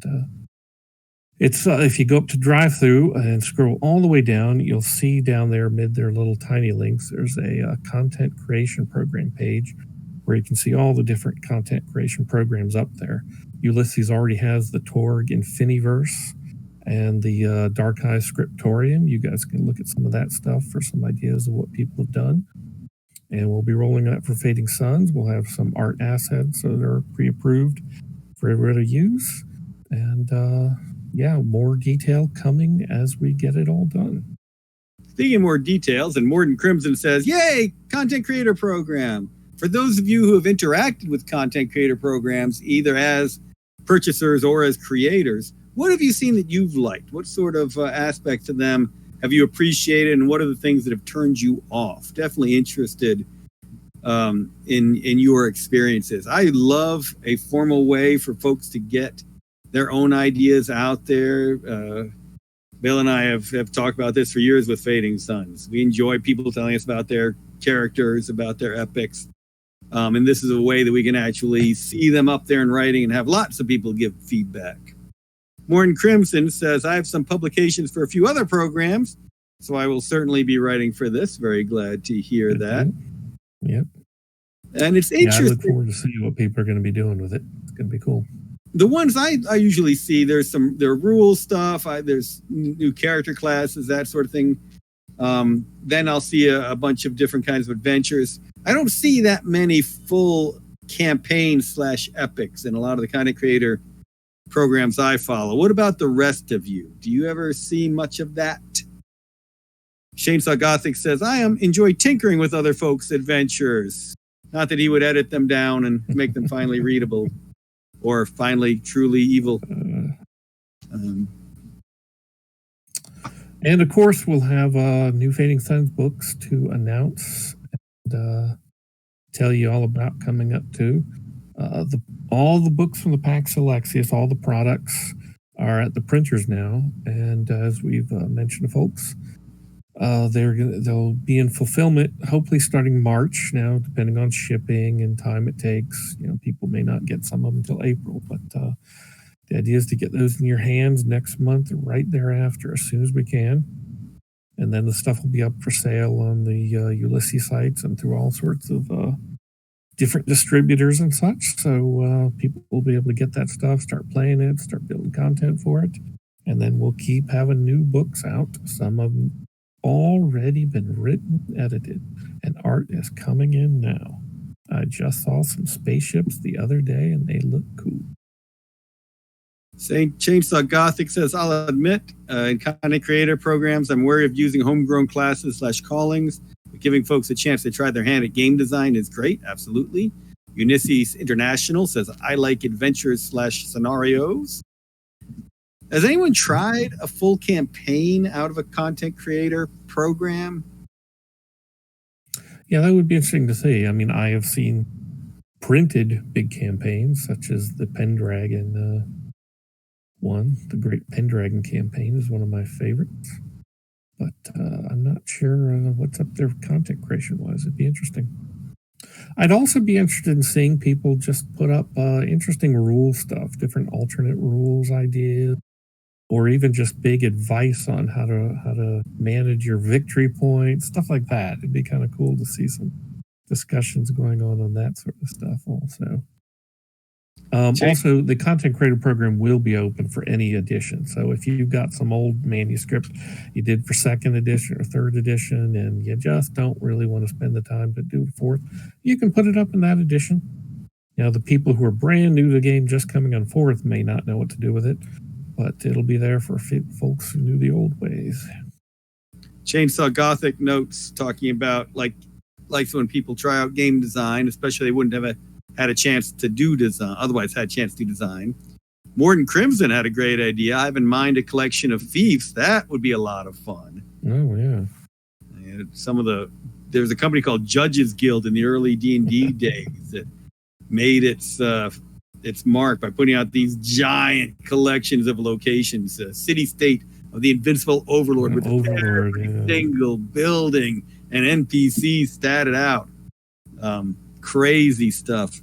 C: it's if you go up to drive-through and scroll all the way down, you'll see down there amid their little tiny links, there's a content creation program page where you can see all the different content creation programs up there. Ulysses already has the Torg Infiniverse and the Dark Eye Scriptorium. You guys can look at some of that stuff for some ideas of what people have done. And we'll be rolling that for Fading Suns. We'll have some art assets that are pre-approved for everybody to use. And more detail coming as we get it all done.
B: Speaking of more details, and Morden Crimson says, yay, content creator program. For those of you who have interacted with content creator programs, either as purchasers or as creators, what have you seen that you've liked? What sort of aspects of them have you appreciated, and what are the things that have turned you off? Definitely interested in your experiences. I love a formal way for folks to get their own ideas out there. Bill and I have talked about this for years with Fading Suns. We enjoy people telling us about their characters, about their epics. And this is a way that we can actually see them up there in writing and have lots of people give feedback. Morton Crimson says, I have some publications for a few other programs, so I will certainly be writing for this. Very glad to hear that.
C: Yep.
B: And it's interesting.
C: I look forward to seeing what people are going to be doing with it. It's going to be cool.
B: The ones I usually see, there are rule stuff, there's new character classes, that sort of thing. Then I'll see a bunch of different kinds of adventures. I don't see that many full campaign/epics in a lot of the content creator programs I follow. What about the rest of you? Do you ever see much of that? Chainsaw Gothic says, I enjoy tinkering with other folks' adventures. Not that he would edit them down and make them finally readable or finally truly evil.
C: And of course, we'll have new Fading Suns books to announce and tell you all about coming up too. All the books from the Pax Alexius, all the products are at the printers now. And as we've mentioned to folks, they'll be in fulfillment hopefully starting March now, depending on shipping and time it takes. People may not get some of them until April, but the idea is to get those in your hands next month, right thereafter, as soon as we can. And then the stuff will be up for sale on the Ulysses sites and through all sorts of different distributors and such. So people will be able to get that stuff, start playing it, start building content for it. And then we'll keep having new books out. Some of them already been written, edited, and art is coming in now. I just saw some spaceships the other day and they look cool.
B: Chainsaw Gothic says, I'll admit, in content creator programs, I'm wary of using homegrown classes/callings. But giving folks a chance to try their hand at game design is great, absolutely. Ulysses International says, I like adventures/scenarios. Has anyone tried a full campaign out of a content creator program?
C: Yeah, that would be interesting to see. I mean, I have seen printed big campaigns, such as the Pendragon one. The Great Pendragon campaign is one of my favorites. But I'm not sure what's up there content creation-wise. It'd be interesting. I'd also be interested in seeing people just put up interesting rule stuff, different alternate rules ideas, or even just big advice on how to manage your victory points, stuff like that. It'd be kind of cool to see some discussions going on that sort of stuff also. Also, the content creator program will be open for any edition. So if you've got some old manuscript you did for second edition or third edition and you just don't really want to spend the time to do it fourth, you can put it up in that edition. The people who are brand new to the game just coming on fourth may not know what to do with it, but it'll be there for folks who knew the old ways.
B: Chainsaw Gothic notes talking about like when people try out game design, especially they wouldn't have had a chance to do design, otherwise had a chance to do design. Morton Crimson had a great idea. I have in mind a collection of thieves. That would be a lot of fun.
C: Oh, yeah.
B: There's a company called Judges Guild in the early D&D days that made its mark by putting out these giant collections of locations, city-state of the Invincible Overlord with every single building and NPC statted out. Crazy stuff.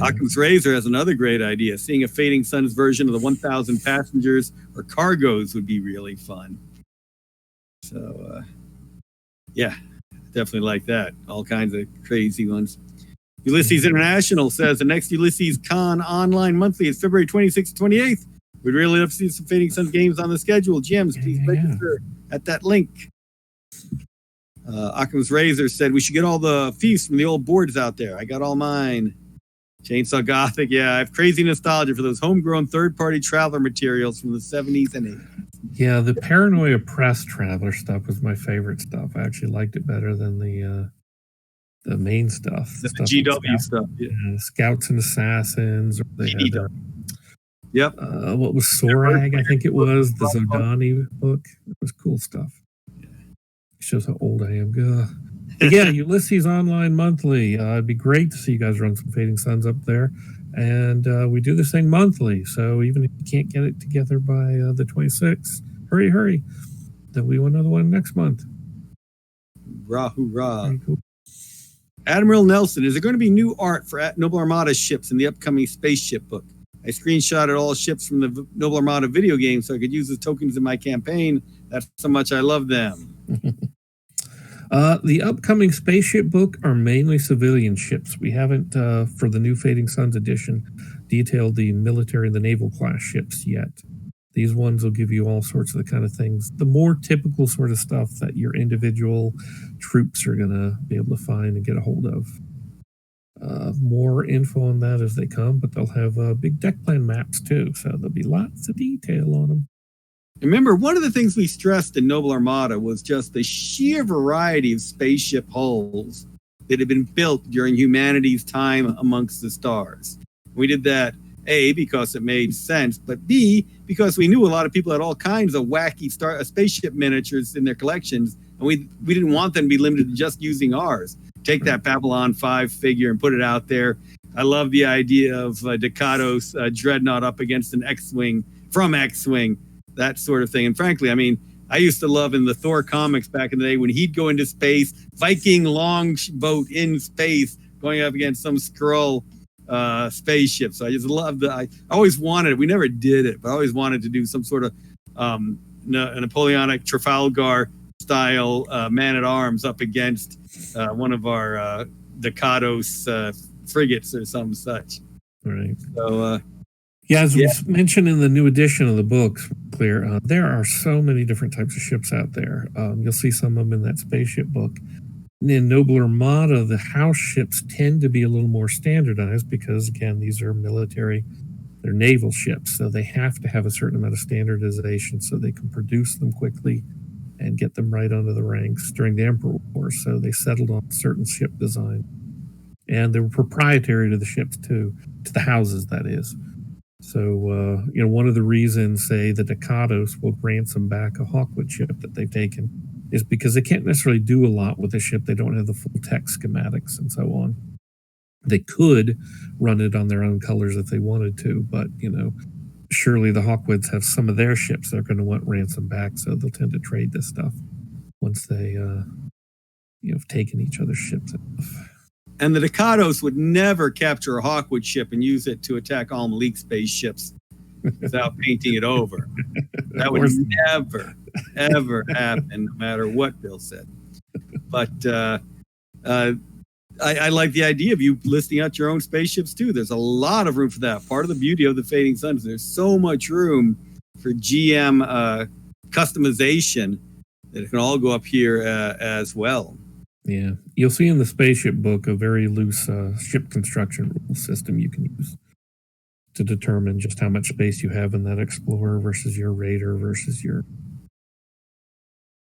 B: Occam's Razor has another great idea. Seeing a Fading Suns version of the 1,000 passengers or cargoes would be really fun. So, yeah, definitely like that. All kinds of crazy ones. Ulysses International says the next Ulysses Con online monthly is February 26th, 28th. We'd really love to see some Fading Suns games on the schedule. GMs, please register at that link. Occam's Razor said we should get all the thieves from the old boards out there. I got all mine. Chainsaw Gothic, yeah, I have crazy nostalgia for those homegrown third-party Traveler materials from the 70s and 80s.
C: Yeah, the Paranoia Press Traveler stuff was my favorite stuff. I actually liked it better than the main stuff.
B: The GW stuff. Yeah.
C: Scouts and Assassins. Or they had
B: yep.
C: What was Sorag? I think it was the Zodani book. It was cool stuff. It shows how old I am. But yeah, Ulysses Online Monthly. It'd be great to see you guys run some Fading Suns up there. And we do this thing monthly. So even if you can't get it together by the 26th, hurry. Then we want another one next month.
B: Hoorah. Cool. Admiral Nelson, is there going to be new art for Noble Armada ships in the upcoming spaceship book? I screenshotted all ships from the Noble Armada video game so I could use the tokens in my campaign. That's how much I love them.
C: The upcoming spaceship book are mainly civilian ships. We haven't, for the new Fading Suns edition, detailed the military and the naval class ships yet. These ones will give you all sorts of the kind of things, the more typical sort of stuff that your individual troops are going to be able to find and get a hold of. More info on that as they come, but they'll have big deck plan maps too, so there'll be lots of detail on them.
B: Remember, one of the things we stressed in Noble Armada was just the sheer variety of spaceship hulls that had been built during humanity's time amongst the stars. We did that, A, because it made sense, but B, because we knew a lot of people had all kinds of wacky spaceship miniatures in their collections, and we didn't want them to be limited to just using ours. Take that Babylon 5 figure and put it out there. I love the idea of Ducado's Dreadnought up against an X-Wing, from X-Wing, that sort of thing. And frankly, I mean, I used to love in the Thor comics back in the day when he'd go into space, Viking longboat in space, going up against some Skrull spaceship. So I just loved that. I always wanted, we never did it, but I always wanted to do some sort of Napoleonic Trafalgar style man-at-arms up against one of our Ducados frigates or some such.
C: Right.
B: So,
C: as was mentioned in the new edition of the books, Clear, there are so many different types of ships out there. You'll see some of them in that spaceship book. In Noble Armada, the house ships tend to be a little more standardized because, again, these are military, they're naval ships, so they have to have a certain amount of standardization so they can produce them quickly and get them right onto the ranks during the Emperor Wars. So they settled on certain ship design. And they were proprietary to the ships, too, to the houses, that is. So, one of the reasons, say, the Ducados will ransom back a Hawkwood ship that they've taken is because they can't necessarily do a lot with the ship. They don't have the full tech schematics and so on. They could run it on their own colors if they wanted to, but, surely the Hawkwoods have some of their ships they're going to want ransom back, so they'll tend to trade this stuff once they, have taken each other's ships enough.
B: And the Ducados would never capture a Hawkwood ship and use it to attack Al-Malik spaceships without painting it over. That would never, ever happen, no matter what Bill said. But I like the idea of you listing out your own spaceships, too. There's a lot of room for that. Part of the beauty of the Fading Suns, there's so much room for GM customization that it can all go up here as well.
C: Yeah, you'll see in the spaceship book a very loose ship construction rule system you can use to determine just how much space you have in that Explorer versus your Raider versus your...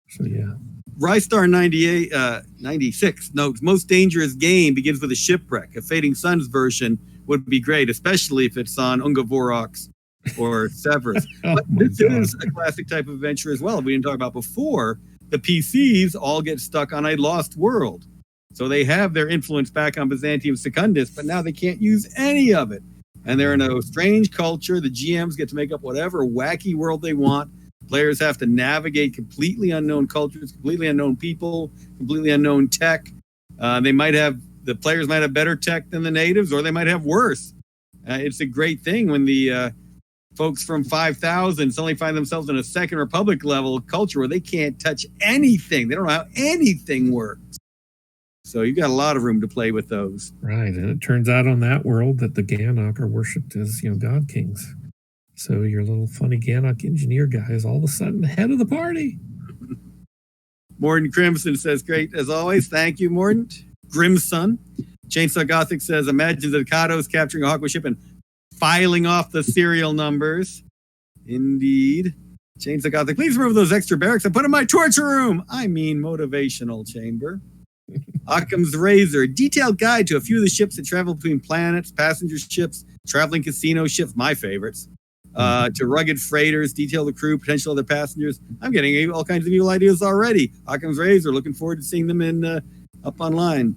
C: So, yeah.
B: Rystar 96 notes, most dangerous game begins with a shipwreck. A Fading Suns version would be great, especially if it's on Ungavorox or Severus. But this is a classic type of adventure as well. We didn't talk about before. The PCs all get stuck on a lost world. So they have their influence back on Byzantium Secundus, but now they can't use any of it. And they're in a strange culture. The GMs get to make up whatever wacky world they want. Players have to navigate completely unknown cultures, completely unknown people, completely unknown tech. They might have the players might have better tech than the natives, or they might have worse. It's a great thing when the folks from 5,000 suddenly find themselves in a Second Republic level culture where they can't touch anything. They don't know how anything works. So you've got a lot of room to play with those.
C: Right, and it turns out on that world that the Ganok are worshipped as, god kings. So your little funny Ganok engineer guy is all of a sudden the head of the party.
B: Morden Crimson says, great as always. Thank you, Morden. Grimson. Chainsaw Gothic says, imagine the Kados capturing a Hawkwood ship and filing off the serial numbers. Indeed. Chainsaw Gothic, please remove those extra barracks and put in my torture room. I mean, motivational chamber. Occam's Razor, detailed guide to a few of the ships that travel between planets, passenger ships, traveling casino ships, my favorites, to rugged freighters, detail the crew, potential other passengers. I'm getting all kinds of evil ideas already. Occam's Razor, looking forward to seeing them in up online.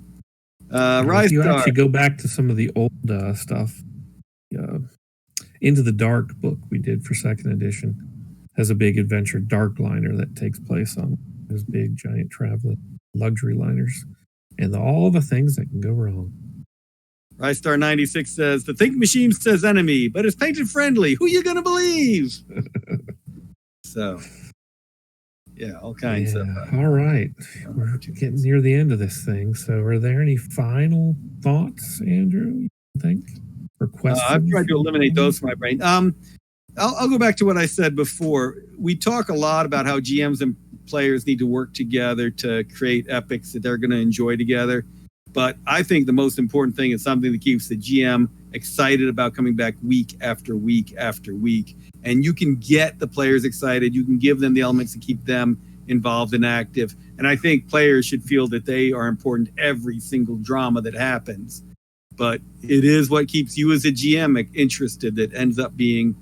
C: If you actually go back to some of the old stuff, Into the Dark book we did for 2nd edition has a big adventure dark liner that takes place on those big giant traveling luxury liners and all the things that can go wrong.
B: Rystar 96 says, the Think Machine says enemy, but it's painted friendly. Who you going to believe? So, yeah, all kinds of.
C: All right. We're getting near the end of this thing. So are there any final thoughts, Andrew, you think? Or questions?
B: I've tried to eliminate those from my brain. I'll go back to what I said before. We talk a lot about how GMs and players need to work together to create epics that they're going to enjoy together. But I think the most important thing is something that keeps the GM excited about coming back week after week after week. And you can get the players excited. You can give them the elements to keep them involved and active. And I think players should feel that they are important to every single drama that happens. But it is what keeps you as a GM interested that ends up being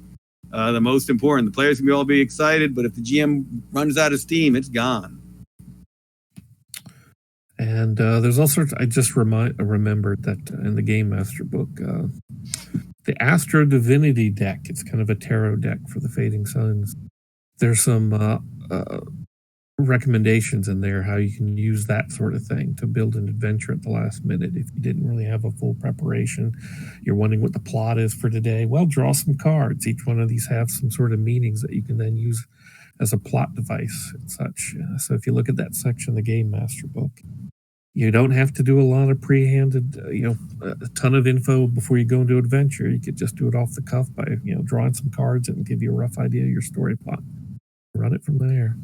B: the most important. The players can all be excited, but if the GM runs out of steam, it's gone.
C: And there's all sorts. I just remembered that in the Game Master book, the Astro Divinity deck. It's kind of a tarot deck for the Fading Suns. There's some recommendations in there how you can use that sort of thing to build an adventure at the last minute. If you didn't really have a full preparation, you're wondering what the plot is for today. Well, draw some cards. Each one of these have some sort of meanings that you can then use as a plot device and such. So if you look at that section of the Game Master book, you don't have to do a lot of pre-handed, a ton of info before you go into adventure. You could just do it off the cuff by, drawing some cards and give you a rough idea of your story plot. Run it from there.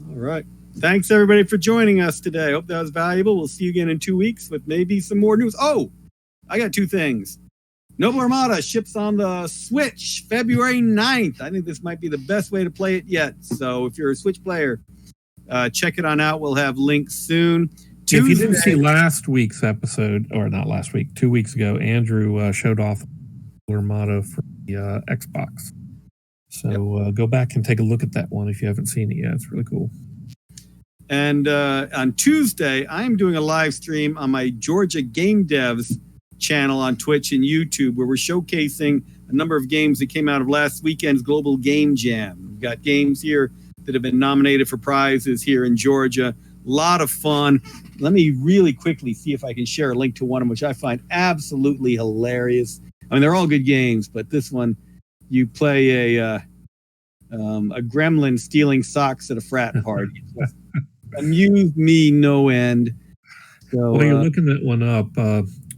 B: All right. Thanks, everybody, for joining us today. Hope that was valuable. We'll see you again in 2 weeks with maybe some more news. Oh, I got 2 things. Noble Armada ships on the Switch February 9th. I think this might be the best way to play it yet. So if you're a Switch player, check it on out. We'll have links soon.
C: Tuesday, if you didn't see last week's episode, or not last week, 2 weeks ago, Andrew showed off Armada for the Xbox. So go back and take a look at that one if you haven't seen it yet. It's really cool.
B: And on Tuesday, I'm doing a live stream on my Georgia Game Devs channel on Twitch and YouTube, where we're showcasing a number of games that came out of last weekend's Global Game Jam. We've got games here that have been nominated for prizes here in Georgia. A lot of fun. Let me really quickly see if I can share a link to one of them, which I find absolutely hilarious. I mean, they're all good games, but this one, you play a gremlin stealing socks at a frat party. Amused me no end. So,
C: while you're looking that one up,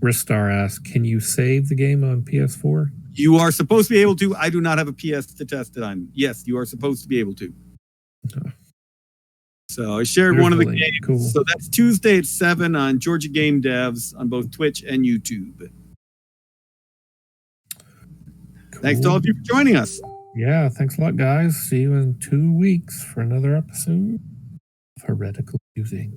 C: Ristar asked, can you save the game on PS4?
B: You are supposed to be able to. I do not have a PS to test it on. Yes, you are supposed to be able to. So I shared one of the games. Cool. So that's Tuesday at 7 on Georgia Game Devs on both Twitch and YouTube. Cool. Thanks to all of you for joining us.
C: Yeah, thanks a lot, guys. See you in 2 weeks for another episode of Heretical Musings.